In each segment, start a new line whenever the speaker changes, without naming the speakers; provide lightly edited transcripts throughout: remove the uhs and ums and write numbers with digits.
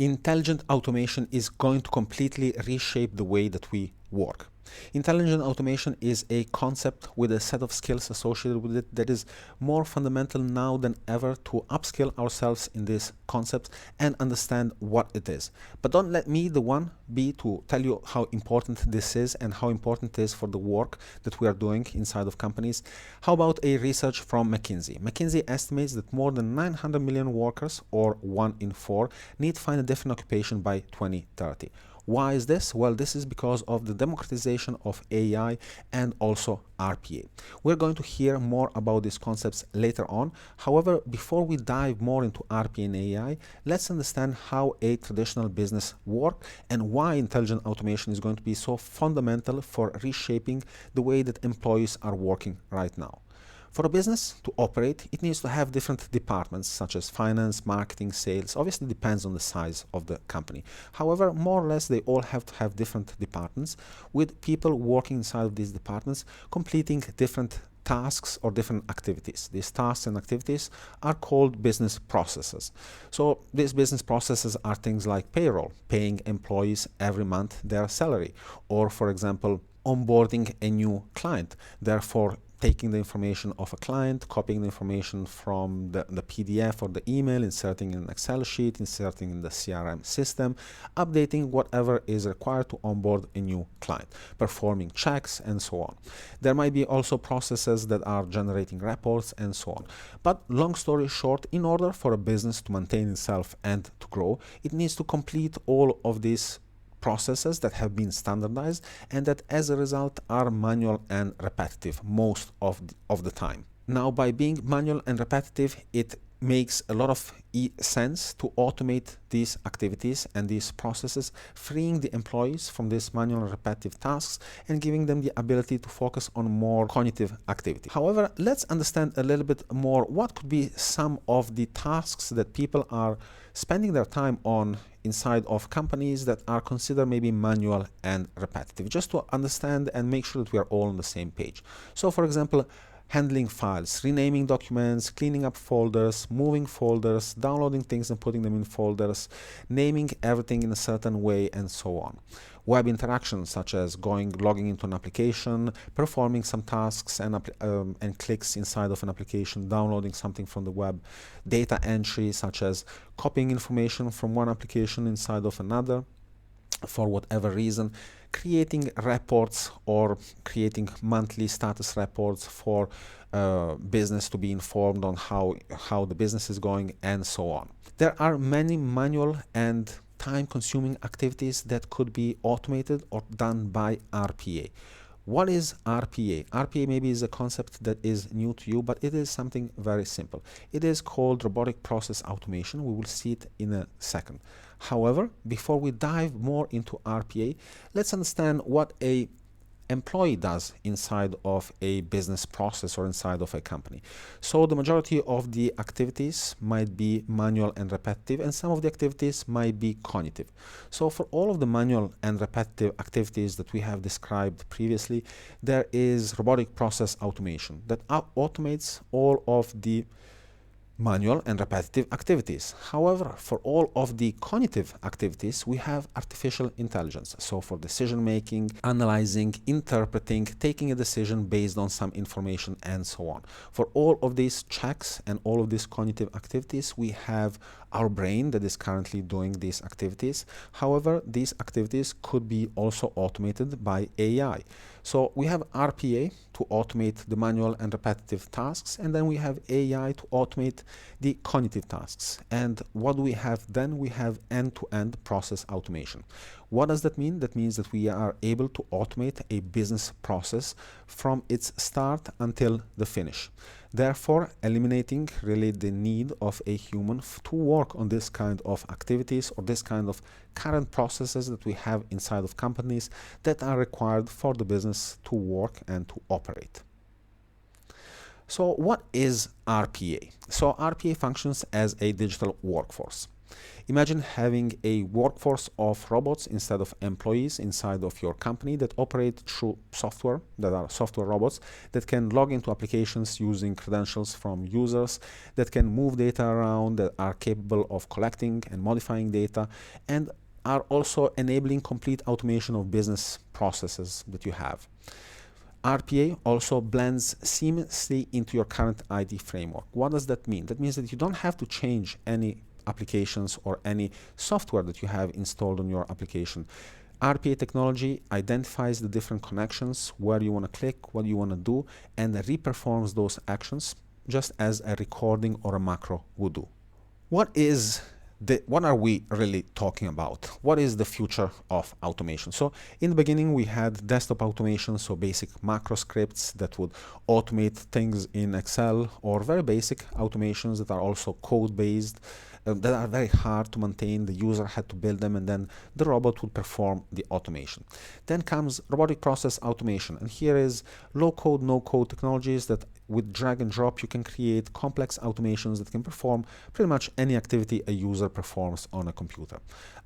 Intelligent automation is going to completely reshape the way that we work. Intelligent automation is a concept with a set of skills associated with it that is more fundamental now than ever to upskill ourselves in this concept and understand what it is. But don't let me the one be to tell you how important this is and how important it is for the work that we are doing inside of companies. How about a research from McKinsey? McKinsey estimates that more than 900 million workers, or 1 in 4, need to find a different occupation by 2030. Why is this? Well, this is because of the democratization of AI and also RPA. We're going to hear more about these concepts later on. However, before we dive more into RPA and AI, let's understand how a traditional business works and why intelligent automation is going to be so fundamental for reshaping the way that employees are working right now. For a business to operate, it needs to have different departments such as finance, marketing, sales. Obviously, depends on the size of the company. However, more or less, they all have to have different departments with people working inside of these departments, completing different tasks or different activities. These tasks and activities are called business processes. So these business processes are things like payroll, paying employees every month their salary, or for example, onboarding a new client, therefore taking the information of a client, copying the information from the PDF or the email, inserting in an Excel sheet, inserting in the CRM system, updating whatever is required to onboard a new client, performing checks, and so on. There might be also processes that are generating reports and so on. But long story short, in order for a business to maintain itself and to grow, it needs to complete all of these processes that have been standardized and that as a result are manual and repetitive most of the time. Now, by being manual and repetitive, it makes a lot of sense to automate these activities and these processes, freeing the employees from these manual and repetitive tasks and giving them the ability to focus on more cognitive activity. However, let's understand a little bit more what could be some of the tasks that people are spending their time on inside of companies that are considered maybe manual and repetitive, just to understand and make sure that we are all on the same page. So for example, handling files, renaming documents, cleaning up folders, moving folders, downloading things and putting them in folders, naming everything in a certain way, and so on. Web interactions such as logging into an application, performing some tasks and clicks inside of an application, downloading something from the web. Data entry such as copying information from one application inside of another for whatever reason, creating reports or creating monthly status reports for business to be informed on how the business is going, and so on. There are many manual and time-consuming activities that could be automated or done by RPA. What is RPA? RPA maybe is a concept that is new to you, but it is something very simple. It is called robotic process automation. We will see it in a second. However, before we dive more into RPA, let's understand what a employee does inside of a business process or inside of a company. So the majority of the activities might be manual and repetitive, and some of the activities might be cognitive. So for all of the manual and repetitive activities that we have described previously, there is robotic process automation that automates all of the manual and repetitive activities. However, for all of the cognitive activities, we have artificial intelligence. So for decision making, analyzing, interpreting, taking a decision based on some information, and so on. For all of these checks and all of these cognitive activities, we have our brain that is currently doing these activities. However, these activities could be also automated by AI. So we have RPA to automate the manual and repetitive tasks, and then we have AI to automate the cognitive tasks. And what do we have then? We have end-to-end process automation. What does that mean? That means that we are able to automate a business process from its start until the finish, therefore eliminating really the need of a human to work on this kind of activities or this kind of current processes that we have inside of companies that are required for the business to work and to operate. So what is RPA? So RPA functions as a digital workforce. Imagine having a workforce of robots instead of employees inside of your company that operate through software, that are software robots, that can log into applications using credentials from users, that can move data around, that are capable of collecting and modifying data, and are also enabling complete automation of business processes that you have. RPA also blends seamlessly into your current ID framework. What does that mean? That means that you don't have to change any applications or any software that you have installed on your application. RPA technology identifies the different connections, where you want to click, what you want to do, and reperforms those actions just as a recording or a macro would do. What are we really talking about? What is the future of automation? So in the beginning, we had desktop automation, so basic macro scripts that would automate things in Excel, or very basic automations that are also code-based, that are very hard to maintain. The user had to build them, and then the robot would perform the automation. Then comes robotic process automation, and here is low-code, no-code technologies that with drag and drop you can create complex automations that can perform pretty much any activity a user performs on a computer.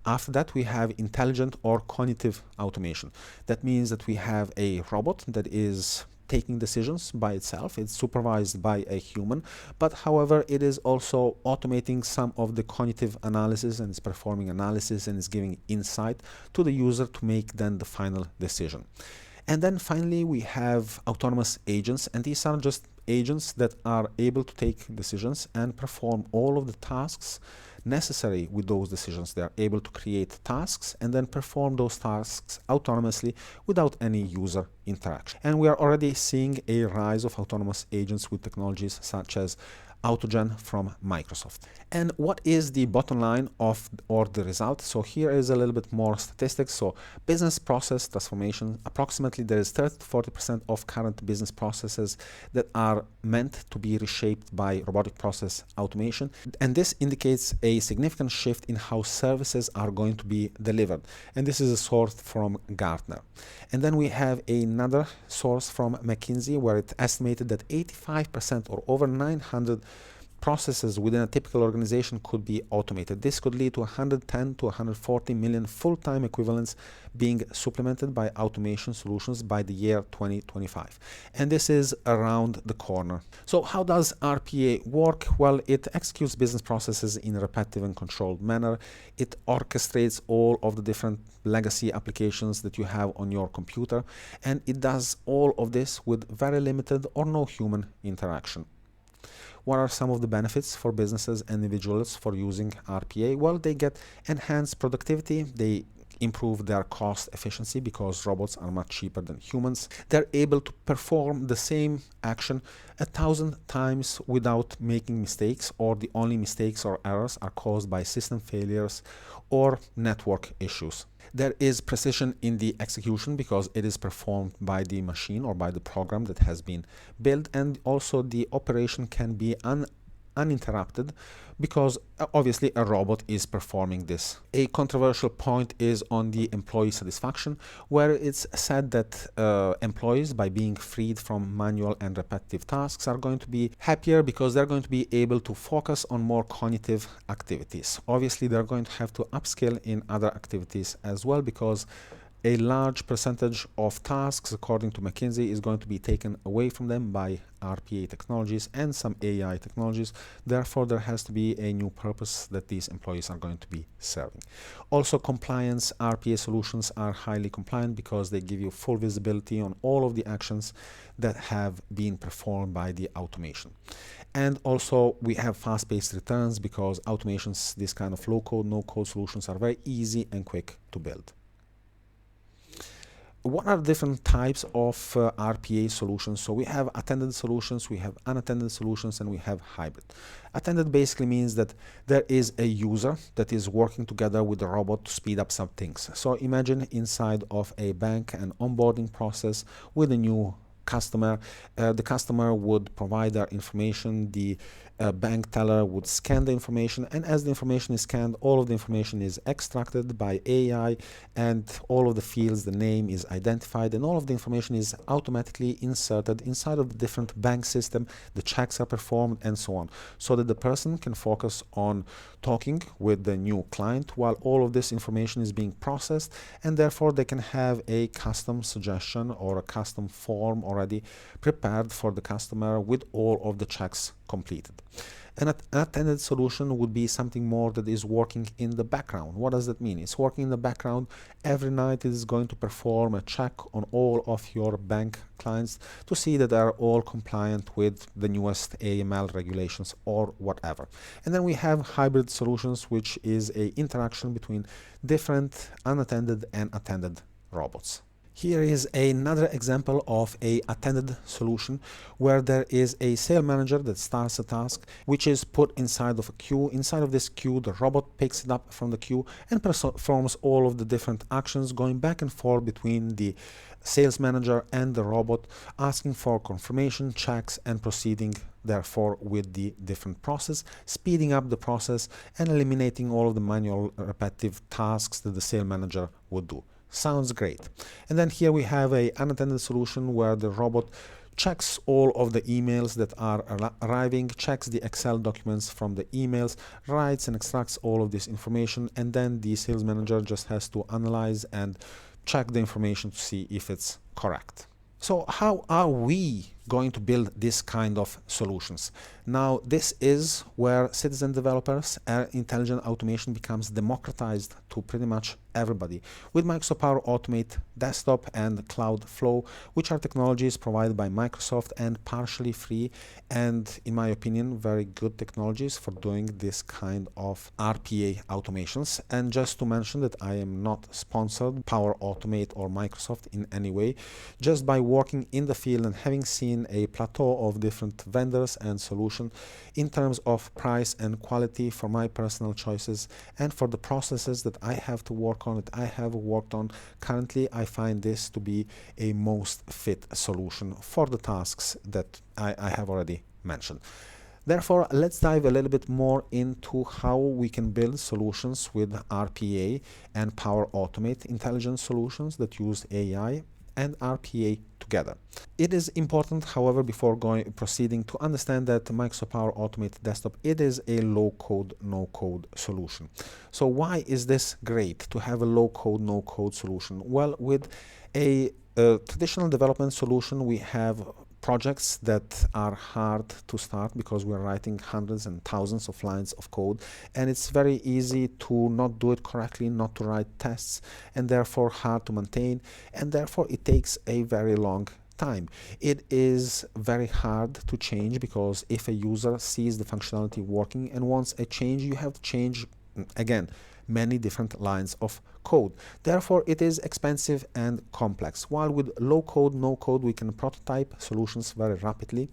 After that, we have intelligent or cognitive automation. That means that we have a robot that is taking decisions by itself. It's supervised by a human, but however, it is also automating some of the cognitive analysis, and it's performing analysis and is giving insight to the user to make then the final decision. And then finally, we have autonomous agents, and these are just agents that are able to take decisions and perform all of the tasks necessary with those decisions. They are able to create tasks and then perform those tasks autonomously without any user interaction. And we are already seeing a rise of autonomous agents with technologies such as AutoGen from Microsoft. And what is the bottom line of or the result? So here is a little bit more statistics. So business process transformation, approximately there is 30 to 40% of current business processes that are meant to be reshaped by robotic process automation. And this indicates a significant shift in how services are going to be delivered. And this is a source from Gartner. And then we have another source from McKinsey, where it estimated that 85% or over 900 processes within a typical organization could be automated. This could lead to 110 to 140 million full-time equivalents being supplemented by automation solutions by the year 2025. And this is around the corner. So how does RPA work? Well, it executes business processes in a repetitive and controlled manner. It orchestrates all of the different legacy applications that you have on your computer, and it does all of this with very limited or no human interaction. What are some of the benefits for businesses and individuals for using RPA? Well, they get enhanced productivity. They improve their cost efficiency because robots are much cheaper than humans. They're able to perform the same action 1,000 times without making mistakes, or the only mistakes or errors are caused by system failures or network issues. There is precision in the execution because it is performed by the machine or by the program that has been built, and also the operation can be uninterrupted because obviously a robot is performing this. A controversial point is on the employee satisfaction, where it's said that employees, by being freed from manual and repetitive tasks, are going to be happier because they're going to be able to focus on more cognitive activities. Obviously, they're going to have to upskill in other activities as well, because a large percentage of tasks, according to McKinsey, is going to be taken away from them by RPA technologies and some AI technologies. Therefore, there has to be a new purpose that these employees are going to be serving. Also, compliance. RPA solutions are highly compliant because they give you full visibility on all of the actions that have been performed by the automation. And also, we have fast-paced returns because automations, this kind of low-code, no-code solutions, are very easy and quick to build. What are the different types of RPA solutions? So we have attended solutions, we have unattended solutions, and we have hybrid. Attended basically means that there is a user that is working together with the robot to speed up some things. So imagine inside of a bank an onboarding process with a new customer. The customer would provide their information, the a bank teller would scan the information, and as the information is scanned, all of the information is extracted by AI, and all of the fields, the name is identified, and all of the information is automatically inserted inside of the different bank system. The checks are performed and so on, so that the person can focus on talking with the new client while all of this information is being processed, and therefore they can have a custom suggestion or a custom form already prepared for the customer with all of the checks completed. An attended solution would be something more that is working in the background. What does that mean? It's working in the background. Every night it is going to perform a check on all of your bank clients to see that they are all compliant with the newest AML regulations or whatever. And then we have hybrid solutions, which is an interaction between different unattended and attended robots. Here is another example of a attended solution where there is a sales manager that starts a task which is put inside of a queue. Inside of this queue, the robot picks it up from the queue and performs all of the different actions, going back and forth between the sales manager and the robot, asking for confirmation, checks, and proceeding therefore with the different process, speeding up the process and eliminating all of the manual repetitive tasks that the sales manager would do. Sounds great. And then here we have a unattended solution where the robot checks all of the emails that are arriving, checks the Excel documents from the emails, writes and extracts all of this information, and then the sales manager just has to analyze and check the information to see if it's correct. So how are we going to build this kind of solutions? Now, this is where citizen developers and intelligent automation becomes democratized to pretty much everybody with Microsoft Power Automate Desktop and Cloud Flow, which are technologies provided by Microsoft and partially free, and in my opinion, very good technologies for doing this kind of RPA automations. And just to mention that I am not sponsored Power Automate or Microsoft in any way, just by working in the field and having seen a plateau of different vendors and solutions in terms of price and quality for my personal choices and for the processes that I have to work on, that I have worked on currently, I find this to be a most fit solution for the tasks that I have already mentioned. Therefore, let's dive a little bit more into how we can build solutions with RPA and Power Automate intelligent solutions that use AI and RPA together. It is important, however, before proceeding, to understand that Microsoft Power Automate Desktop, it is a low-code, no-code solution. So why is this great to have a low-code, no-code solution? Well, with a traditional development solution, we have projects that are hard to start because we're writing hundreds and thousands of lines of code, and it's very easy to not do it correctly, not to write tests, and therefore hard to maintain, and therefore it takes a very long time. It is very hard to change because if a user sees the functionality working and wants a change, you have to change again many different lines of code. Therefore, it is expensive and complex. While with low code, no code, we can prototype solutions very rapidly.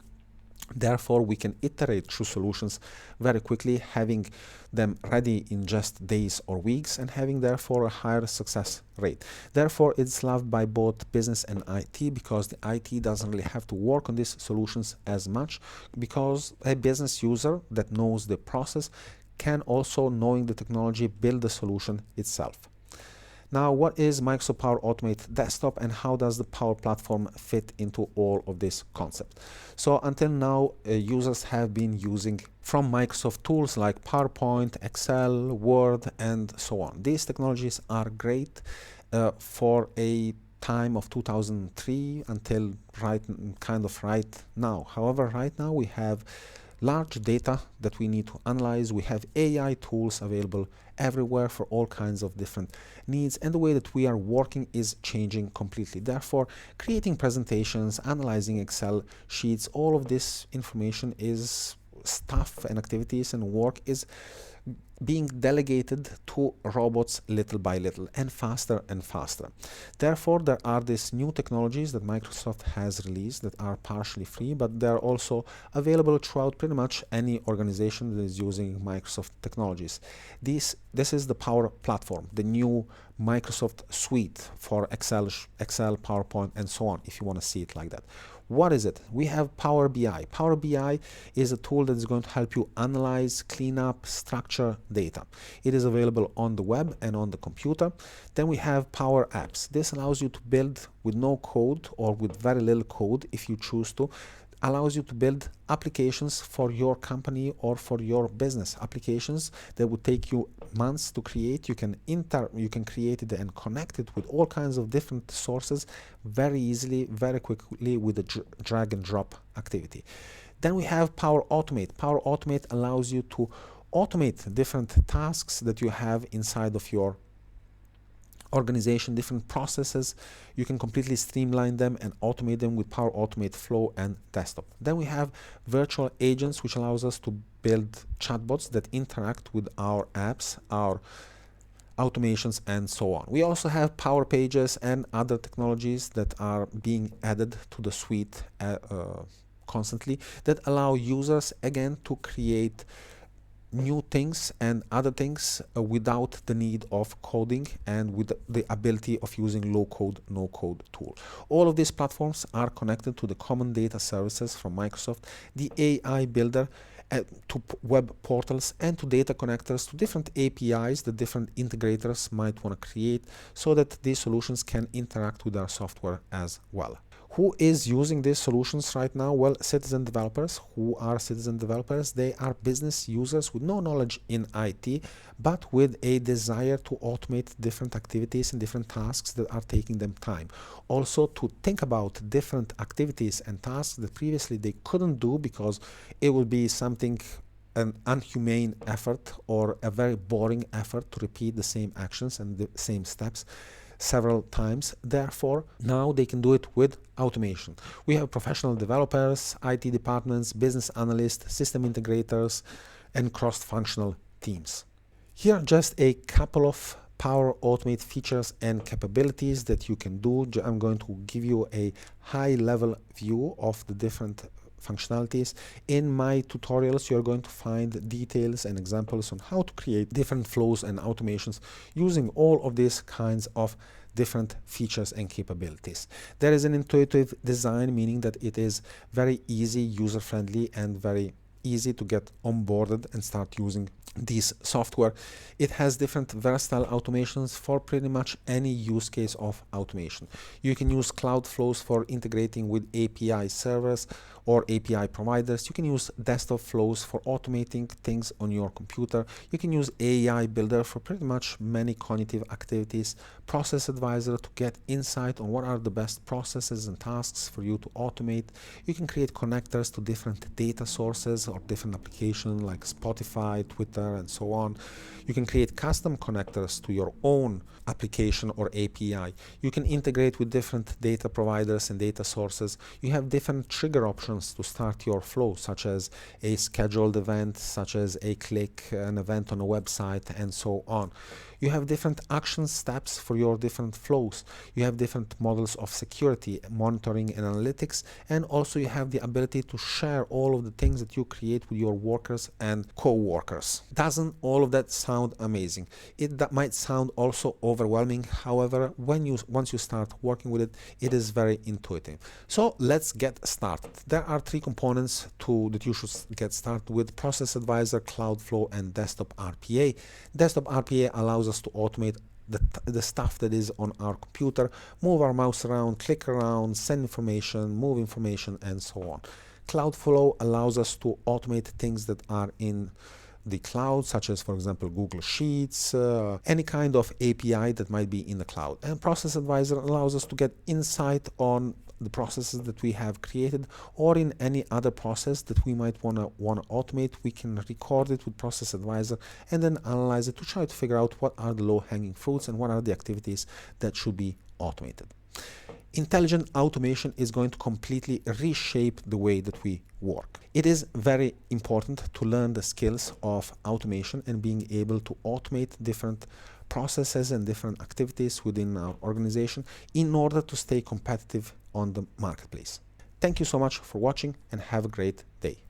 Therefore, we can iterate through solutions very quickly, having them ready in just days or weeks and having therefore a higher success rate. Therefore, it's loved by both business and IT because the IT doesn't really have to work on these solutions as much, because a business user that knows the process can also, knowing the technology, build the solution itself. Now, what is Microsoft Power Automate Desktop and how does the Power Platform fit into all of this concept? So until now, users have been using from Microsoft tools like PowerPoint, Excel, Word, and so on. These technologies are great for a time of 2003 until right now. However, right now we have large data that we need to analyze. We have AI tools available everywhere for all kinds of different needs, and the way that we are working is changing completely. Therefore, creating presentations, analyzing Excel sheets, all of this information is stuff and activities and work is being delegated to robots little by little and faster and faster. Therefore, there are these new technologies that Microsoft has released that are partially free, but they're also available throughout pretty much any organization that is using Microsoft technologies. This is the Power Platform, the new Microsoft suite for Excel, PowerPoint, and so on, if you want to see it like that. What is it? We have Power BI. Power BI is a tool that is going to help you analyze, clean up, structure data. It is available on the web and on the computer. Then we have Power Apps. This allows you to build with no code or with very little code if you choose to. Allows you to build applications for your company or for your business. Applications that would take you months to create. You can create it and connect it with all kinds of different sources very easily, very quickly with a drag and drop activity. Then we have Power Automate. Power Automate allows you to automate different tasks that you have inside of your organization, different processes. You can completely streamline them and automate them with Power Automate Flow and Desktop. Then we have virtual agents, which allows us to build chatbots that interact with our apps, our automations, and so on. We also have Power Pages and other technologies that are being added to the suite constantly that allow users again to create new things and other things without the need of coding and with the ability of using low code, no code tool. All of these platforms are connected to the common data services from Microsoft, the AI builder, to web portals, and to data connectors, to different APIs that different integrators might want to create so that these solutions can interact with our software as well. Who is using these solutions right now? Well, citizen developers. Who are citizen developers? They are business users with no knowledge in IT, but with a desire to automate different activities and different tasks that are taking them time. Also to think about different activities and tasks that previously they couldn't do because it would be something, an unhumane effort or a very boring effort to repeat the same actions and the same steps several times. Therefore, now they can do it with automation. We have professional developers, IT departments, business analysts, system integrators, and cross-functional teams. Here are just a couple of Power Automate features and capabilities that you can do. I'm going to give you a high-level view of the different functionalities. In my tutorials, you're going to find details and examples on how to create different flows and automations using all of these kinds of different features and capabilities. There is an intuitive design, meaning that it is very easy, user-friendly, and very easy to get onboarded and start using this software. It has different versatile automations for pretty much any use case of automation. You can use cloud flows for integrating with API servers or API providers. You can use desktop flows for automating things on your computer. You can use AI builder for pretty much many cognitive activities. Process advisor to get insight on what are the best processes and tasks for you to automate. You can create connectors to different data sources or different applications like Spotify, Twitter, and so on. You can create custom connectors to your own application or API. You can integrate with different data providers and data sources. You have different trigger options to start your flow, such as a scheduled event, such as a click, an event on a website, and so on. You have different action steps for your different flows. You have different models of security, monitoring, and analytics, and also you have the ability to share all of the things that you create with your workers and co-workers. Doesn't all of that sound amazing? That might sound also overwhelming. However, once you start working with it, it is very intuitive. So let's get started. There are three components that you should get started with: Process Advisor, Cloudflow, and Desktop RPA. Desktop RPA allows us to automate the stuff that is on our computer, move our mouse around, click around, send information, move information, and so on. Cloudflow allows us to automate things that are in the cloud, such as, for example, Google Sheets, any kind of API that might be in the cloud. And Process Advisor allows us to get insight on the processes that we have created, or in any other process that we might want to automate. We can record it with Process Advisor and then analyze it to try to figure out what are the low-hanging fruits and what are the activities that should be automated. Intelligent automation is going to completely reshape the way that we work. It is very important to learn the skills of automation and being able to automate different processes and different activities within our organization in order to stay competitive on the marketplace. Thank you so much for watching and have a great day.